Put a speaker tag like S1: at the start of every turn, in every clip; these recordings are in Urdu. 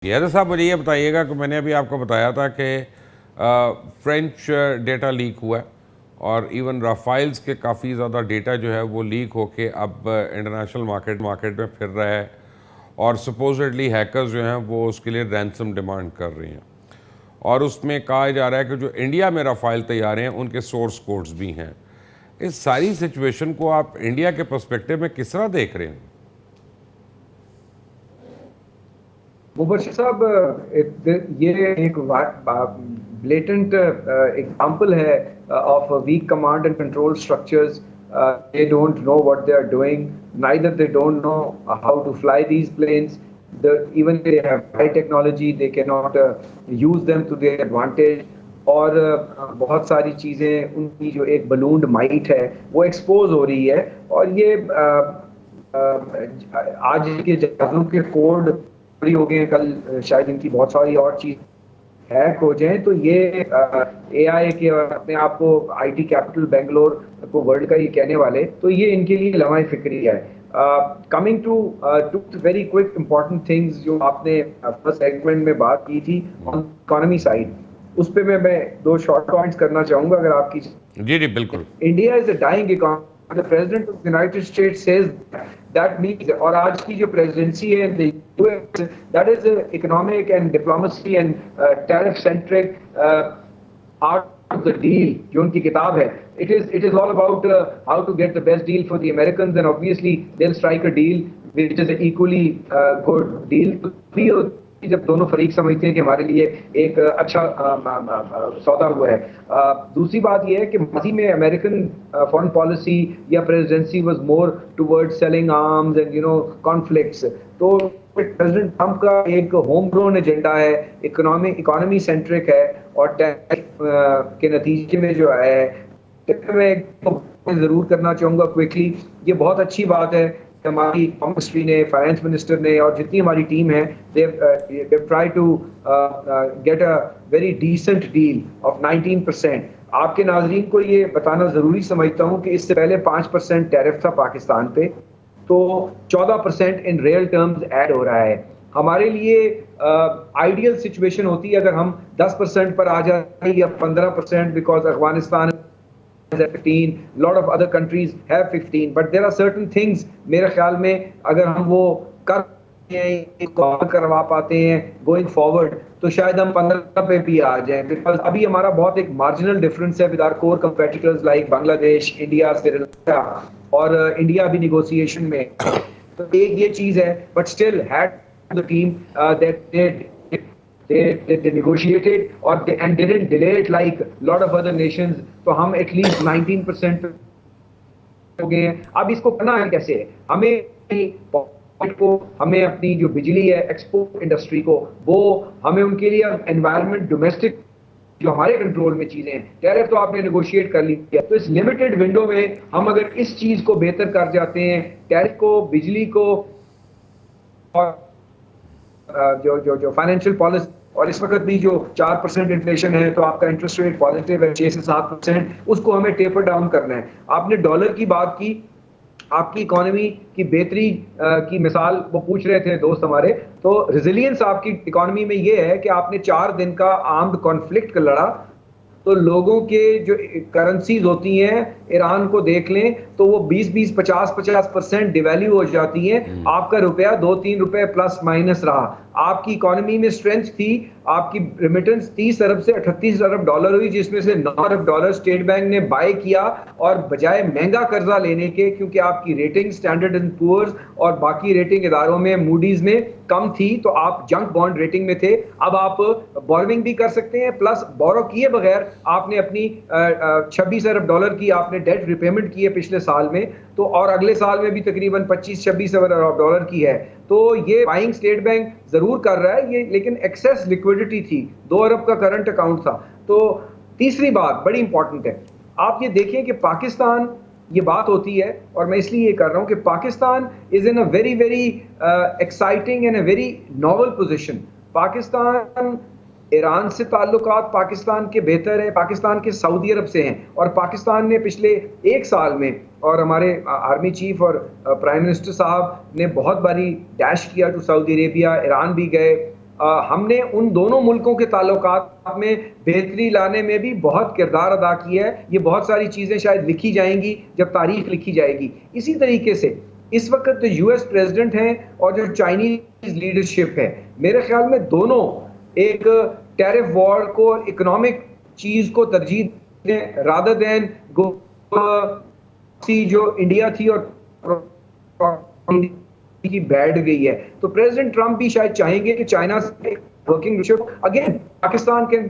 S1: حیدر صاحب مجھے یہ بتائیے گا کہ میں نے ابھی آپ کو بتایا تھا کہ فرینچ ڈیٹا لیک ہوا ہے اور ایون رافائلز کے کافی زیادہ ڈیٹا جو ہے وہ لیک ہو کے اب انٹرنیشنل مارکیٹ میں پھر رہا ہے اور سپوزڈلی ہیکرز جو ہیں وہ اس کے لیے رینسم ڈیمانڈ کر رہے ہیں، اور اس میں کہا جا رہا ہے کہ جو انڈیا میں رافائل تیار ہیں ان کے سورس کوڈز بھی ہیں۔ اس ساری سچویشن کو آپ انڈیا کے پرسپیکٹو میں کس طرح دیکھ رہے ہیں؟
S2: مبشر صاحب، یہ ایک بلیٹنٹ ایگزامپل ہے of weak command and control structures. They don't know what they are doing, neither they don't know how to fly these planes. Even if they have high technology, they cannot use them to their advantage. اور بہت ساری چیزیں ان کی جو ایک بلونڈ مائٹ ہے وہ ایکسپوز ہو رہی ہے، اور یہ آج کے جہازوں کے کوڈ ہو گئے ہیں، کل شاید ان کی بہت ساری اور چیز ہیک ہو جائیں. تو یہ اے آئی کے اپنے آپ کو آئی ٹی کیپٹل بنگلور کو ورلڈ کا یہ کہنے والے، تو یہ ان کے لیے لمحہ فکری ہے. Coming to very quick important things جو آپ نے فرسٹ سیگمنٹ میں بات کی تھی آن اکانومی سائڈ، اس پہ میں دو شارٹ پوائنٹس کرنا چاہوں گا اگر آپ کی.
S1: جی بالکل.
S2: India is a dining economy. The President of the United States says that means, اور آج کی جو پریزیڈنسی ہے that is economic and diplomacy and tariff centric art of the deal جو ان کی کتاب ہے. It is all about how to get the best deal for the Americans, and obviously they'll strike a deal which is an equally good deal جب دونوں فریق سمجھتے ہیں کہ ہمارے لیے ایک اچھا سودا ہوا ہے. دوسری بات یہ ہے کہ ماضی میں امریکن فارن پالیسی یا presidency was more toward selling arms and conflicts. تو پریزیڈنٹ ٹرمپ کا ایک ہوم گرون ایجنڈا ہے، اکانومی سینٹرک ہے، اور ٹیکس کے نتیجے میں جو ہے میں ضرور کرنا چاہوں گا کوئکلی. یہ بہت اچھی بات ہے ہماری منسٹری نے، فائنانس منسٹر نے، اور جتنی ہماری ٹیم ہے they try to get a very decent deal of 19%. آپ کے ناظرین کو یہ بتانا ضروری سمجھتا ہوں کہ اس سے پہلے 5% ٹیرف تھا پاکستان پہ، تو 14% ان ریئل ٹرمز ایڈ ہو رہا ہے. ہمارے لیے آئیڈیل سچویشن ہوتی ہے اگر ہم 10% پر آ جائیں یا 15%، because Afghanistan 15, lot of other countries have 15, but there are certain things میرے خیال میں اگر ہم وہ کروا پاتے ہیں گوئنگ فارورڈ تو شاید ہم 15 پہ بھی آ جائیں. بیکاز ابھی ہمارا بہت ایک مارجنل ڈفرنس ہے with our core competitors like Bangladesh, India, Sri Lanka, اور انڈیا بھی نیگوسیشن میں. تو ایک یہ چیز ہے، but still head the team that they negotiated and didn't delay it like lot of other nations. تو ہم at least 19% ہو گئے ہیں. اب اس کو کرنا ہے کیسے؟ ہمیں اپنی جو بجلی ہے ایکسپورٹ انڈسٹری کو، وہ ہمیں ان کے لیے انوائرمنٹ ڈومیسٹک جو ہمارے کنٹرول میں چیزیں ہیں، ٹیرف تو آپ نے نیگوشیٹ کر لی ہے، تو اس لمیٹڈ ونڈو میں ہم اگر اس چیز کو بہتر کر جاتے ہیں، ٹیرف کو، بجلی کو، اور جو فائنینشیل پالیسی، اور اس وقت بھی جو 4% انفلیشن ہے تو آپ کا انٹرسٹ ریٹ پازیٹیو ہے 6 سے 7%، اس کو ہمیں ٹیپر ڈاؤن کرنا ہے. آپ نے ڈالر کی بات کی، آپ کی اکانومی کی بہتری کی مثال وہ پوچھ رہے تھے دوست ہمارے. تو ریزیلینس آپ کی اکانومی میں یہ ہے کہ آپ نے 4 دن کا آرمڈ کانفلکٹ کا لڑا، تو لوگوں کے جو کرنسیز ہوتی ہیں ایران کو دیکھ لیں تو وہ 20 50% ڈیویلیو ہو جاتی ہیں. آپ کا روپیہ 2-3 روپے پلس مائنس رہا. آپ کی اکانومی میں اسٹرینتھ تھی، آپ کی ریمیٹنس 30 ارب سے 38 ارب ڈالر ہوئی، جس میں سے 9 ارب ڈالر اسٹیٹ بینک نے بائی کیا، اور بجائے مہنگا قرضہ لینے کے، کیونکہ آپ کی ریٹنگ اسٹینڈرڈ اینڈ پورز اور باقی ریٹنگ اداروں میں موڈیز میں کم تھی، تو آپ جنک بانڈ ریٹنگ میں تھے. اب آپ بوروئنگ بھی کر سکتے ہیں، پلس بورو کیے بغیر آپ نے اپنی 26 ارب ڈالر کی آپ نے ڈیٹ ریپیمنٹ کی ہے پچھلے سال میں، تو اور اگلے سال میں بھی تقریباً 25-26 ارب ڈالر کی ہے. تو یہ بائنگ اسٹیٹ بینک ضرور کر رہا ہے یہ، لیکن ایکسیس لیکوڈیٹی تھی، 2 ارب کا کرنٹ اکاؤنٹ تھا. تو تیسری بات بڑی امپورٹنٹ ہے، آپ یہ دیکھیں کہ پاکستان، یہ بات ہوتی ہے، اور میں اس لیے یہ کر رہا ہوں کہ Pakistan is in a very very exciting and a very novel position. Pakistan, Iran سے تعلقات پاکستان کے بہتر ہیں، پاکستان کے سعودی عرب سے ہیں، اور پاکستان نے پچھلے 1 سال میں، اور ہمارے آرمی چیف اور پرائم منسٹر صاحب نے بہت باری ڈیش کیا ٹو سعودی عربیہ، ایران بھی گئے، ہم نے ان دونوں ملکوں کے تعلقات میں بہتری لانے میں بھی بہت کردار ادا کیا ہے. یہ بہت ساری چیزیں شاید لکھی جائیں گی جب تاریخ لکھی جائے گی. اسی طریقے سے اس وقت جو یو ایس پریزیڈنٹ ہیں اور جو چائنیز لیڈرشپ ہے, میرے خیال میں دونوں ایک ٹیرف وار کو, اکنامک چیز کو ترجیح دیں رادر دین جو انڈیا تھی اور کی بیٹھ گئی ہے. تو پریزیڈنٹ ٹرمپ بھی شاید چاہیں گے کہ چائنا سے working relationship again Pakistan can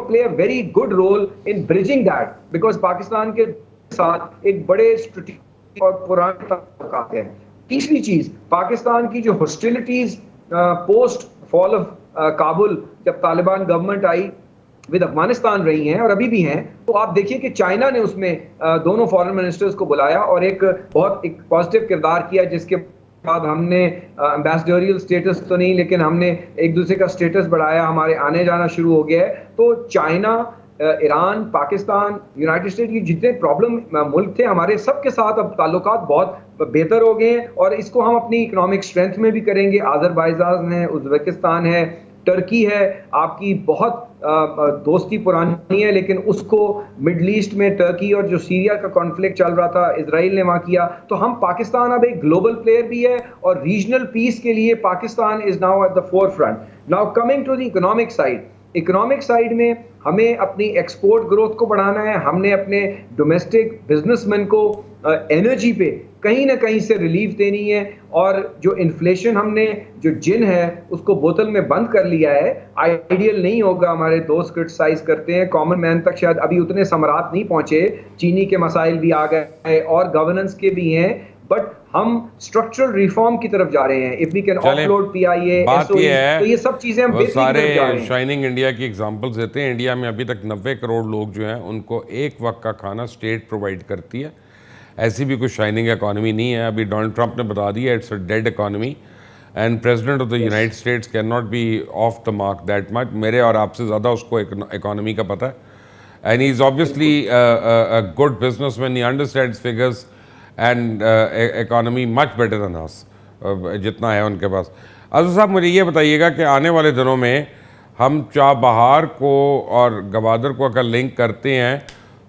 S2: play a very good role in bridging that, because Pakistan کے ساتھ ایک بڑے اسٹریٹجک اور پرانے تعلقات ہیں. تیسری چیز, پاکستان کی جو hostilities post fall of Kabul جب طالبان گورنمنٹ آئی ود افغانستان رہی ہیں اور ابھی بھی ہیں, تو آپ دیکھیے کہ چائنا نے اس میں دونوں فارن منسٹرز کو بلایا اور ایک بہت ایک پازیٹیو کردار کیا, جس کے بعد ہم نے امبیسڈریل سٹیٹس تو نہیں لیکن ہم نے ایک دوسرے کا سٹیٹس بڑھایا, ہمارے آنے جانا شروع ہو گیا ہے. تو China, Iran, Pakistan, United state کی جتنے پرابلم ملک تھے ہمارے, سب کے ساتھ اب تعلقات بہت بہتر ہو گئے ہیں اور اس کو ہم اپنی اکنامک اسٹرینتھ میں بھی کریں گے. آذربائیجان ہے, ازبکستان ہے, ٹرکی ہے, آپ کی بہت دوستی پرانی ہے, لیکن اس کو مڈل ایسٹ میں ٹرکی اور جو سیریا کا کانفلکٹ چل رہا تھا اسرائیل نے وہاں کیا. تو ہم پاکستان اب ایک گلوبل پلیئر بھی ہے اور ریجنل پیس کے لیے Pakistan is now at the forefront. Now coming to the economic side, economic side میں ہمیں اپنی ایکسپورٹ گروتھ کو بڑھانا ہے. ہم نے اپنے ڈومیسٹک بزنس مین کو انرجی پہ کہیں نہ کہیں سے ریلیف دینی ہے, اور جو انفلیشن ہم نے جو جن ہے اس کو بوتل میں بند کر لیا ہے. آئیڈیل نہیں ہوگا, ہمارے دوست کرٹیسائز کرتے ہیں, کامن مین تک شاید ابھی اتنے ثمرات نہیں پہنچے, چینی کے مسائل بھی آ گئے اور گورننس کے بھی ہیں, بٹ ہم اسٹرکچرل ریفارم کی طرف جا رہے ہیں. If we can offload P I A,
S1: بات یہ ہے
S2: تو یہ سب چیزیں ہم
S1: وہ
S2: بہتری کی
S1: سارے
S2: طرف جا رہے ہیں.
S1: شائننگ انڈیا کی ایگزامپلس دیتے ہیں. انڈیا میں ابھی تک 90 کروڑ لوگ جو ہیں ان کو ایک وقت کا کھانا اسٹیٹ پرووائڈ کرتی ہے. ایسی بھی کوئی شائننگ اکانومی نہیں ہے. ابھی ڈونلڈ ٹرمپ نے بتا دیا it's a dead economy, and president of the United States can not be off the mark that much. میرے اور آپ سے زیادہ اس کو اکانومی کا پتہ ہے, and he is obviously a good businessman. He understands figures and economy much better than us, جتنا ہے ان کے پاس. اظہر صاحب مجھے یہ بتائیے گا کہ آنے والے دنوں میں ہم چاہ بہار کو اور گوادر کو اگر لنک کرتے ہیں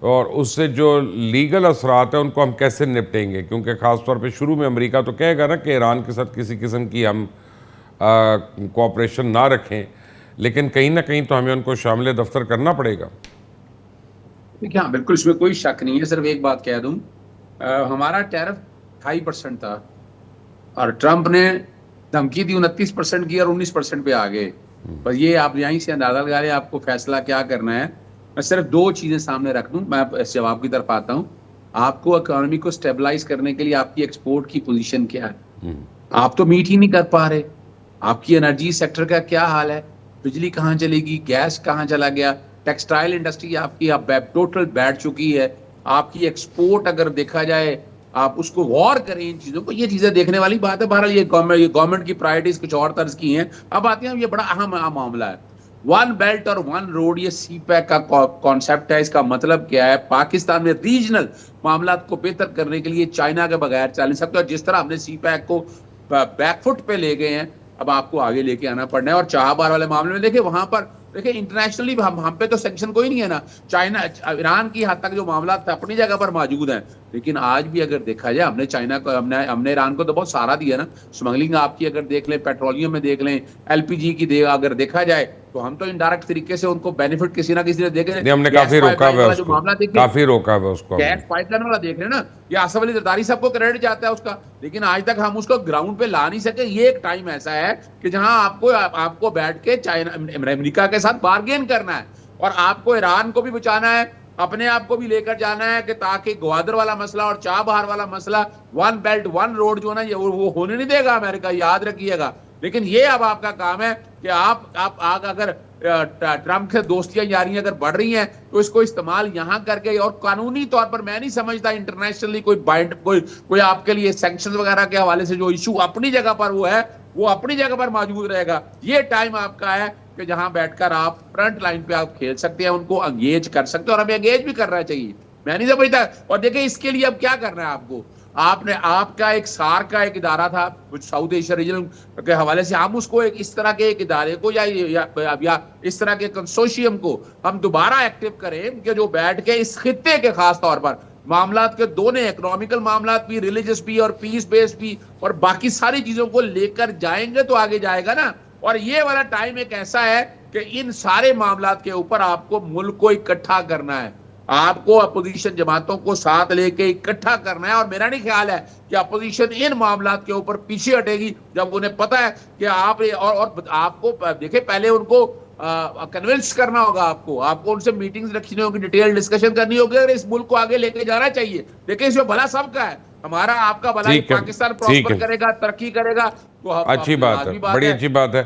S1: اور اس سے جو لیگل اثرات ہیں ان کو ہم کیسے نپٹیں گے, کیونکہ خاص طور پہ شروع میں امریکہ تو کہے گا نا کہ ایران کے ساتھ کسی قسم کی ہم کوآپریشن نہ رکھیں, لیکن کہیں نہ کہیں تو ہمیں ان کو شامل دفتر کرنا پڑے گا.
S3: دیکھیں, ہاں بالکل اس میں کوئی شک نہیں ہے. صرف ایک بات کہہ دوں, ہمارا ٹیرف 28% تھا اور ٹرمپ نے دھمکی دی 29% کی اور 19% پہ آ گئے. بس یہ آپ یہیں سے اندازہ لگا لیں آپ کو فیصلہ کیا کرنا ہے. میں صرف 2 چیزیں سامنے رکھ دوں, میں اس جواب کی طرف آتا ہوں. آپ کو اکانومی کو سٹیبلائز کرنے کے لیے آپ کی ایکسپورٹ کی پوزیشن کیا ہے؟ آپ تو میٹ ہی نہیں کر پا رہے. آپ کی انرجی سیکٹر کا کیا حال ہے؟ بجلی کہاں چلے گی؟ گیس کہاں چلا گیا؟ ٹیکسٹائل انڈسٹری آپ کی ٹوٹل بیٹھ چکی ہے. آپ کی ایکسپورٹ اگر دیکھا جائے, آپ اس کو غور کریں ان چیزوں کو, یہ چیزیں دیکھنے والی بات ہے. بہرحال یہ گورنمنٹ کی پرائرٹیز کچھ اور طرز کی ہیں. اب آتے ہیں, یہ بڑا اہم معاملہ ہے, 1 بیلٹ اور 1 روڈ. یہ سی پیک کا کانسیپٹ ہے. اس کا مطلب کیا ہے؟ پاکستان میں ریجنل معاملات کو بہتر کرنے کے لیے چائنا کے بغیر چل نہیں سکتے, اور جس طرح ہم نے سی پیک کو بیک فٹ پہ لے گئے ہیں, اب آپ کو آگے لے کے آنا پڑنا ہے. اور چاہ بار والے معاملے میں دیکھیں, وہاں پر دیکھیں انٹرنیشنلی ہم پہ تو سینکشن کوئی نہیں ہے نا. چائنا ایران کی حد تک جو معاملات اپنی جگہ پر موجود ہیں, لیکن آج بھی اگر دیکھا جائے ہم نے چائنا کو ہم نے ایران کو تو بہت سہارا دیا نا. اسمگلنگ آپ کی اگر دیکھ لیں, پیٹرولیم میں دیکھ لیں, ایل پی جی کی اگر دیکھا جائے تو ہم تو انڈائریکٹ طریقے سے ان کو بینیفٹ کسی نہ کسی نے دیکھ لیں.
S1: ہم نے کافی روکا ہوا ہے اس کو, کافی روکا ہوا اس کو.
S3: گیس پائپ لائن والا دیکھ رہے ہیں نا, یہ آصف علی زرداری صاحب کو کریڈٹ جاتا ہے اس کا, لیکن آج تک ہم اس کو گراؤنڈ پہ لا نہیں سکے. یہ ایک ٹائم ایسا ہے کہ جہاں آپ کو بیٹھ کے چائنا امریکہ کے ساتھ بارگین کرنا ہے, اور آپ کو ایران کو بھی بچانا ہے, اپنے آپ کو بھی لے کر جانا ہے, کہ تاکہ گوادر والا مسئلہ اور چاہ بہار والا مسئلہ 1 بیلٹ 1 روڈ جو ہے نا وہ ہونے نہیں دے گا امریکہ, یاد رکھیے گا. لیکن یہ اب آپ کا کام ہے کہ آپ اگر ٹرمپ سے دوستیاں یاریاں اگر بڑھ رہی ہیں تو اس کو استعمال یہاں کر کے, اور قانونی طور پر میں نہیں سمجھتا انٹرنیشنلی کوئی آپ کے لیے سینکشن وغیرہ کے حوالے سے جو ایشو اپنی جگہ پر وہ ہے وہ اپنی جگہ پر موجود رہے گا. یہ ٹائم آپ کا ہے کہ جہاں بیٹھ کر آپ فرنٹ لائن پہ آپ کھیل سکتے ہیں, ان کو انگیج کر سکتے ہیں, اور ہمیں انگیج بھی کرنا چاہیے. میں نہیں سمجھتا. اور دیکھیں اس کے لیے اب کیا کرنا ہے آپ کو, آپ کا ایک سار کا ایک ادارہ تھا ساؤتھ ایشیا ریجن کے حوالے سے، ہم اس کو اس طرح کے ایک ادارے کو یا اس طرح کے کنسورشیم کو ہم دوبارہ ایکٹیو کریں کہ جو بیٹھ کے اس خطے کے خاص طور پر معاملات کے دونوں اکنامیکل معاملات بھی، ریلیجس بھی اور پیس بیس بھی اور باقی ساری چیزوں کو لے کر جائیں گے تو آگے جائے گا نا. اور یہ والا ٹائم ایک ایسا ہے کہ ان سارے معاملات کے اوپر آپ کو ملک کو اکٹھا کرنا ہے، آپ کو اپوزیشن جماعتوں کو ساتھ لے کے اکٹھا کرنا ہے. اور میرا نہیں خیال ہے کہ اپوزیشن ان معاملات کے اوپر پیچھے ہٹے گی جب انہیں پتہ ہے کہ آپ آپ کو دیکھیں پہلے ان کو کنونس کرنا ہوگا، آپ کو ان سے میٹنگز رکھنی ہوگی، ڈیٹیل ڈسکشن کرنی ہوگی، اگر اس ملک کو آگے لے کے جانا چاہیے. دیکھیں اس میں بھلا سب کا ہے، ہمارا آپ کا بھلا، پاکستان پراسپر کرے گا، ترقی کرے گا تو
S1: اچھی بات ہے، بڑی اچھی بات ہے.